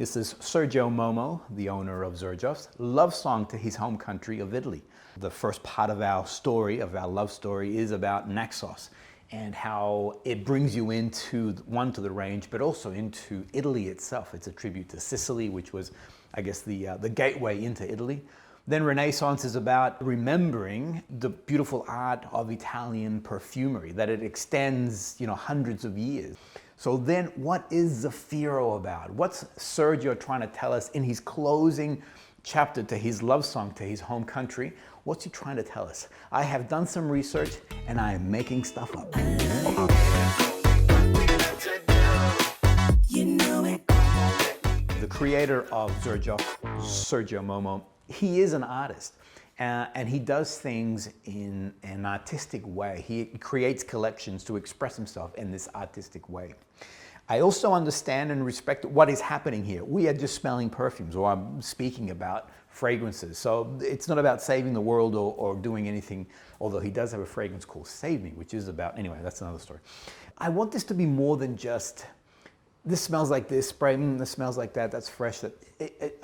This is Sergio Momo, the owner of Xerjoff's love song to his home country of Italy. The first part of our story, of our love story, is about Naxos and how it brings you into, one, to the range, but also into Italy itself. It's a tribute to Sicily, which was, I guess, the gateway into Italy. Then Renaissance is about remembering the beautiful art of Italian perfumery, that it extends, hundreds of years. So then what is Zefiro about? What's Sergio trying to tell us in his closing chapter to his love song to his home country? What's he trying to tell us? I have done some research and I am making stuff up. The creator of Xerjoff, Sergio Momo, he is an artist and he does things in an artistic way. He creates collections to express himself in this artistic way. I also understand and respect what is happening here. We are just smelling perfumes, or I'm speaking about fragrances. So it's not about saving the world or doing anything, although he does have a fragrance called Save Me, which is about, anyway, that's another story. I want this to be more than just, this smells like this, spray, this smells like that, that's fresh.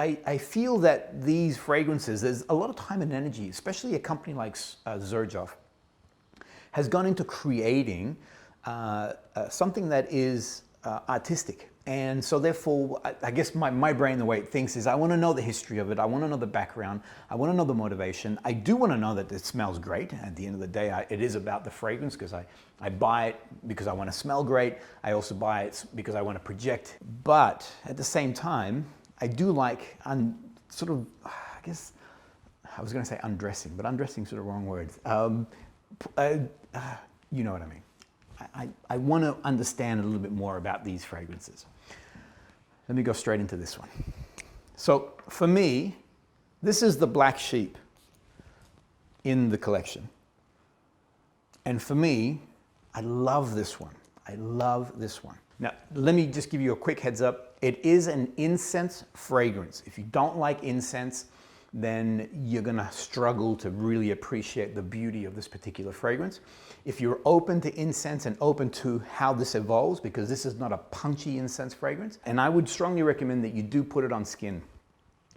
I feel that these fragrances, there's a lot of time and energy, especially a company like Xerjoff, has gone into creating something that is artistic. And so therefore, I guess my brain, the way it thinks is I want to know the history of it. I want to know the background. I want to know the motivation. I do want to know that it smells great. At the end of the day, it is about the fragrance because I buy it because I want to smell great. I also buy it because I want to project. But at the same time, I do like sort of, I guess, I was going to say undressing, but undressing is sort of wrong words. You know what I mean. I want to understand a little bit more about these fragrances. Let me go straight into this one. So for me, this is the black sheep in the collection. And for me, I love this one. I love this one. Now, let me just give you a quick heads up. It is an incense fragrance. If you don't like incense, then you're gonna struggle to really appreciate the beauty of this particular fragrance. If you're open to incense and open to how this evolves, because this is not a punchy incense fragrance, and I would strongly recommend that you do put it on skin.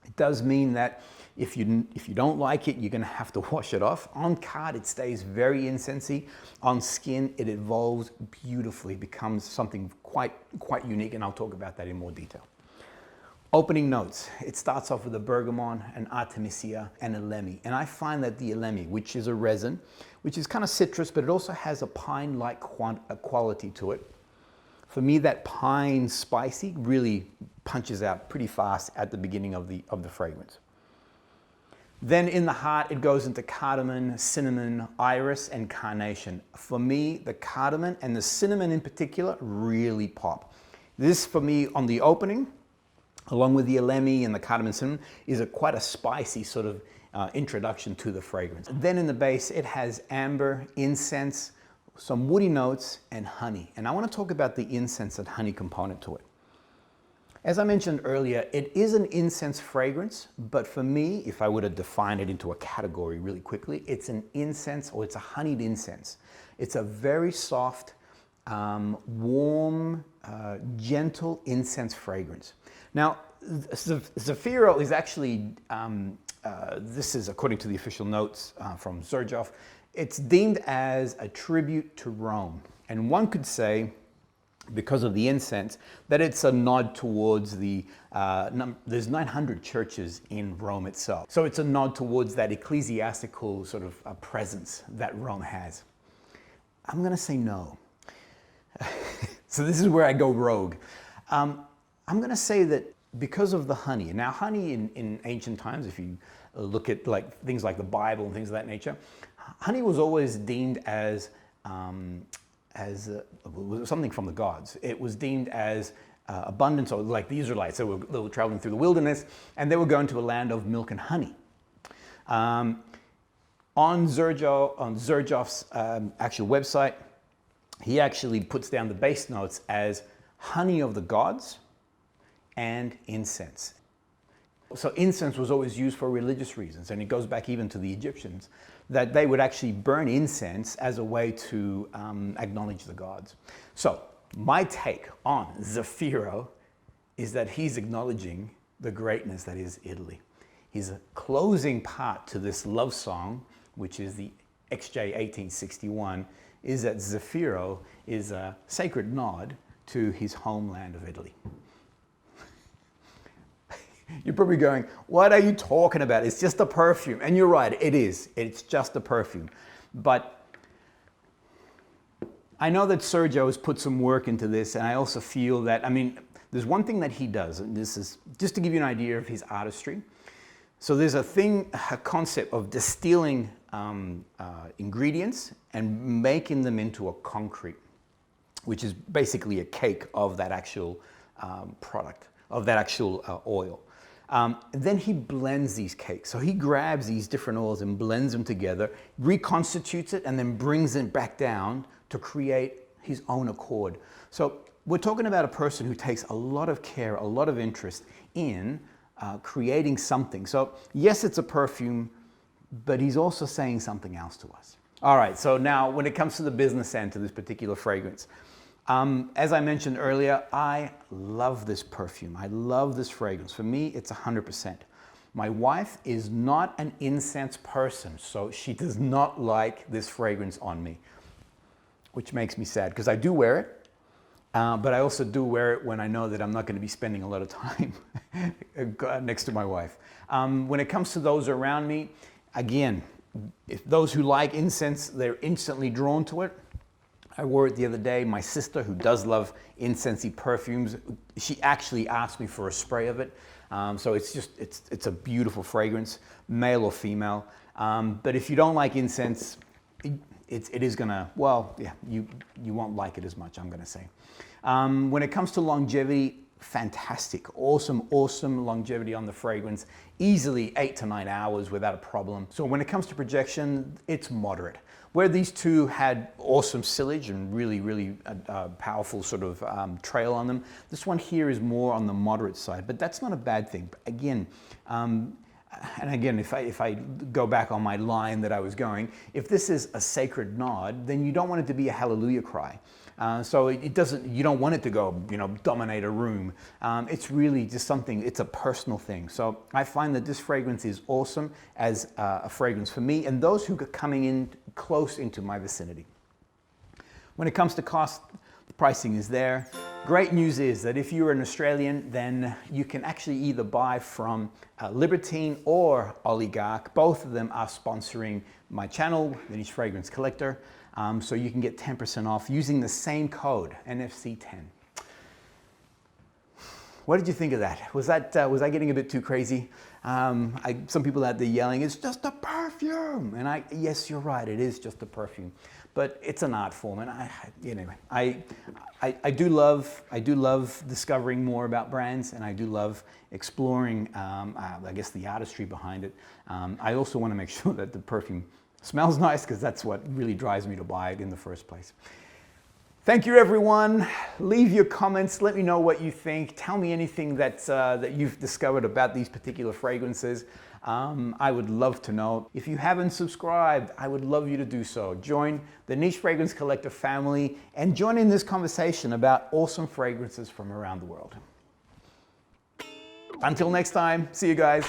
It does mean that if you don't like it, you're gonna have to wash it off. On card, it stays very incensey. On skin, it evolves beautifully, becomes something quite unique, and I'll talk about that in more detail. Opening notes, it starts off with a bergamot, an artemisia, and a elemi. And I find that the elemi, which is a resin, which is kind of citrus, but it also has a pine-like quality to it. For me, that pine spicy really punches out pretty fast at the beginning of the fragrance. Then in the heart, it goes into cardamom, cinnamon, iris, and carnation. For me, the cardamom and the cinnamon in particular really pop. This, for me, on the opening, along with the elemi and the cardamom cinnamon, is quite a spicy sort of introduction to the fragrance. Then in the base, it has amber, incense, some woody notes, and honey. And I want to talk about the incense and honey component to it. As I mentioned earlier, it is an incense fragrance, but for me, if I were to define it into a category really quickly, it's an incense, or it's a honeyed incense. It's a very soft, warm, gentle incense fragrance. Now, Zefiro is actually, this is according to the official notes from Xerjoff, it's deemed as a tribute to Rome. And one could say, because of the incense, that it's a nod towards there's 900 churches in Rome itself. So it's a nod towards that ecclesiastical sort of presence that Rome has. I'm gonna say no. So this is where I go rogue. I'm gonna say that because of the honey. Now honey in ancient times, if you look at things like the Bible and things of that nature, honey was always deemed as something from the gods. It was deemed as abundance, or like the Israelites, they were traveling through the wilderness and they were going to a land of milk and honey. On Xerjoff's actual website, he actually puts down the base notes as honey of the gods and incense. So incense was always used for religious reasons, and it goes back even to the Egyptians, that they would actually burn incense as a way to acknowledge the gods. So my take on Zefiro is that he's acknowledging the greatness that is Italy. His closing part to this love song, which is the XJ 1861, is that Zefiro is a sacred nod to his homeland of Italy. You're probably going, what are you talking about? It's just a perfume. And you're right, it is. It's just a perfume. But I know that Sergio has put some work into this, and I also feel that, I mean, there's one thing that he does, and this is just to give you an idea of his artistry. So there's a concept of distilling ingredients and making them into a concrete, which is basically a cake of that actual product, of that actual oil. Then he blends these cakes. So he grabs these different oils and blends them together, reconstitutes it, and then brings it back down to create his own accord. So we're talking about a person who takes a lot of care, a lot of interest in creating something. So yes, it's a perfume, but he's also saying something else to us. All right, so now when it comes to the business end to this particular fragrance, as I mentioned earlier, I love this perfume. I love this fragrance. For me, it's 100%. My wife is not an incense person, so she does not like this fragrance on me, which makes me sad because I do wear it. But I also do wear it when I know that I'm not going to be spending a lot of time next to my wife. When it comes to those around me, again, if those who like incense, they're instantly drawn to it. I wore it the other day. My sister, who does love incensey perfumes, she actually asked me for a spray of it. So it's a beautiful fragrance, male or female. But if you don't like incense, it is gonna, well, yeah, you won't like it as much, I'm gonna say. When it comes to longevity, fantastic, awesome longevity on the fragrance, easily 8 to 9 hours without a problem. So when it comes to projection, it's moderate. Where these two had awesome sillage and really powerful sort of trail on them, this one here is more on the moderate side, but that's not a bad thing. But again, and again, if I go back on my line that I was going, if this is a sacred nod, then you don't want it to be a hallelujah cry. So it doesn't, you don't want it to go, dominate a room. It's really just something, it's a personal thing. So I find that this fragrance is awesome as a fragrance for me and those who are coming in close into my vicinity. When it comes to cost, the pricing is there. Great news is that if you're an Australian, then you can actually either buy from Libertine or Oligarch. Both of them are sponsoring my channel, The Niche Fragrance Collector. So you can get 10% off using the same code, NFC10. What did you think of that? Was I getting a bit too crazy? Some people out there yelling, it's just a perfume. And yes, you're right, it is just a perfume. But it's an art form, and I do love discovering more about brands, and I do love exploring, I guess, the artistry behind it. I also want to make sure that the perfume smells nice, because that's what really drives me to buy it in the first place. Thank you, everyone. Leave your comments. Let me know what you think. Tell me anything that you've discovered about these particular fragrances. I would love to know. If you haven't subscribed, I would love you to do so. Join the Niche Fragrance Collector family and join in this conversation about awesome fragrances from around the world. Until next time, see you guys.